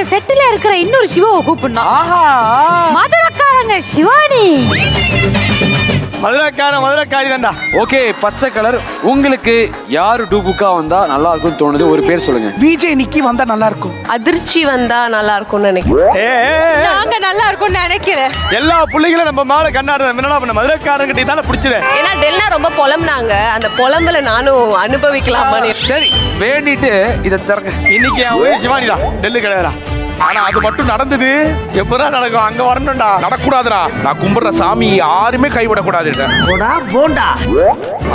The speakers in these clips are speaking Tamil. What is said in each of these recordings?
இந்த செட்டுல இருக்கிற இன்னொரு சிவாவை கூப்பிடணும். மதுரக்காரங்க சிவானி. மதுரக்காரி தான்டா. ஓகே, பச்சை கலர். உங்களுக்கு யாரு டூபுக்கா வந்தா நல்லா இருக்கும் தோணுது? ஒரு பேர் சொல்லுங்க. விஜய் நிக்கி வந்தா நல்லா இருக்கும். அதிர்ச்சி வந்தா நல்லா இருக்கும்னு நினைக்கிறேன். நாங்க நல்லா இருக்கும்னு நினைக்கிறேன். எல்லா பிள்ளைகளும் நம்ம மேல கண்ணாடுறது என்னடா பண்ண மதுரக்காரங்கிட்ட தானே பிடிச்சது. ஏன்னா டெல்லா ரொம்ப புலம்புனாங்க, அந்த புலம்பல நானும் அனுபவிக்கலாமான்னு. சரி, வேண்டிட்டு இதை திறக்க. இன்னைக்கு என் உயிர் சிவானி தான், டெல்லு கிடையாதுடா. ஆனா அது மட்டும் நடந்தது. எப்படா நடக்கும்? அங்க வரணும்டா. நடக்கூடாதுடா. நான் கும்பிடுற சாமி யாருமே கைவிடக்கூடாது.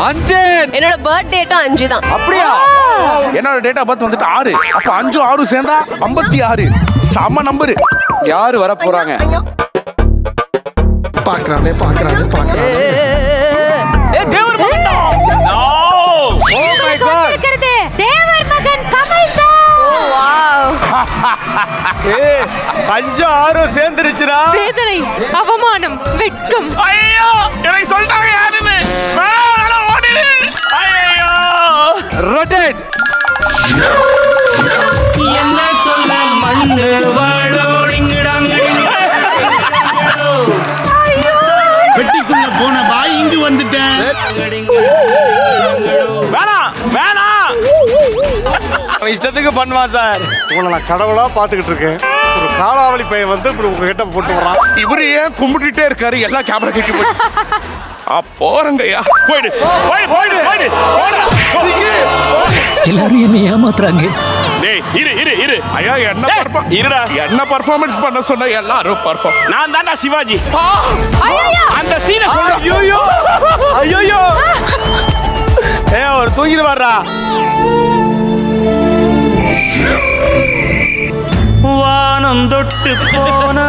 அஞ்சன். என்னோட பர்த் டேட்டும் 5 தான். அப்படியா? என்னோட டேட் ஆஃப் பர்த் வந்துட்டு 6. அப்ப 5 6 சேர்ந்தா 56. செம்ம நம்பரு. யாரு வர போறாங்க? பாக்குறானே. Thevar Magan. Oh my God. இருக்கிறது தேவர் மகன் கமல் சார். வாவ். 5 6 சேர்ந்துருச்சுடா. வேதனை, அவமானம், வெட்கம். ஐயோ, எனக்கு சொல்லிட்டாங்க யாருன்னு. ஓடிடு. ஐயோ. ரொட்டேட். என்ன சொல்ல மண்ணு வாழோடிங்கடாங்க. பெட்டிக்குள்ள போன பாய் இங்கு வந்துட்டேன். வேணாம். இஷ்டத்துக்கு பண்ணுவான் சார். உங்களை நான் கடவுளா பாத்துக்கிட்டு இருக்கேன். ஒரு காலாவளி பையன் வந்து இப்படி உங்ககிட்ட போட்டு வரான். இவரு ஏன் கும்பிட்டுட்டே இருக்காரு? எல்லாம் கேமரா கட்டி போறங்கய்யா. போயிடு. எல்லாரும் என்ன ஏமாத்துறாங்க. டேய் இரு. ஐயா என்ன பெர்ஃபார்மன்ஸ் பண்ண சொன்ன? எல்லாரும் பெர்ஃபார்ம். நான் தான்டா சிவாஜி. அந்த சீனை சொல்றேன். ஐயோ. ஒரு தூங்கிட்டு வர்றா. வானம் தொட்டு போனா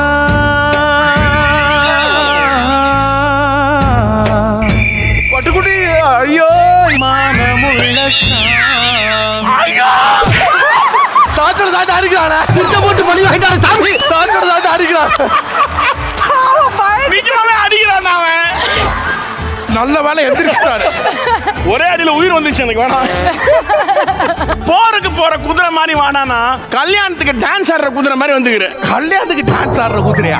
பட்டுக்குடி. ஐயோ. மானமுள்ள ஐயோ. சாக்கடை அடிக்கிறானே. திட்ட போட்டு பழி வாங்கிட்டானே சாமி. சாக்கடை அடிக்கிறான். அடிக்கிறான் அவன். நல்ல வேலை எந்திரிச்சிட்டாரு. ஒரே அடியில உயிர் வந்துச்சு எனக்கு. வேணாம். போருக்கு போற குதிரை மாதிரி வாடானா, கல்யாணத்துக்கு டான்ஸ் ஆடுற குதிரை மாதிரி வந்துக்கிறேன். கல்யாணத்துக்கு டான்ஸ் ஆடுற குதிரையா?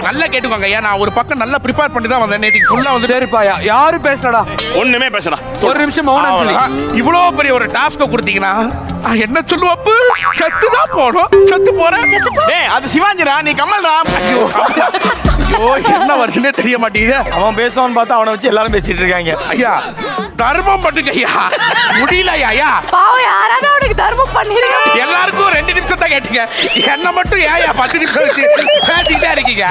நல்லா கேட்டுக்கோங்க. ஏன் நான் ஒரு பக்கம் நல்லா ப்ரிப்பேர் பண்ணி தான் வந்தேன். நேற்றுக்கு ஃபுல்லா வந்து. சரிப்பா, யாரு பேசலடா? ஒண்ணுமே பேசடா. ஒரு நிமிஷம் மௌனம் சொல்லி. இவ்வளோ பெரிய ஒரு டாஸ்க கொடுத்தீங்கன்னா என்ன சொல்லுவப்பு? செத்து தான் போறோம். செத்து போறேன். ஏய், அது சிவாஜிரா, நீ கமல்ரா. ஐயோ என்ன வருஷனே தெரிய மாட்டேங்குது. அவன் பேசுவான்னு பார்த்தா அவனை வச்சு எல்லாரும் பேசிட்டு இருக்காங்க. ஐயா தர்மம் பண்ணுங்க ஐயா. முடியல ஐயா. பாவம், யாராவது அவனுக்கு தர்மம் பண்ணிருக்காங்க. எல்லாருக்கும் 2 நிமிஷம் தான் கேட்டீங்க. என்ன மட்டும் ஏயா 10 நிமிஷம் வச்சு பேசிட்டே இருக்கீங்க?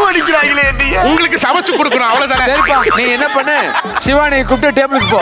அடிக்கிறாங்களே. உங்களுக்கு சமைச்சு கொடுக்கணும் அவ்வளவுதானே. சரிப்பா, நீ என்ன பண்ணு, சிவானி கூப்பிட்டு டேபிளுக்கு போ.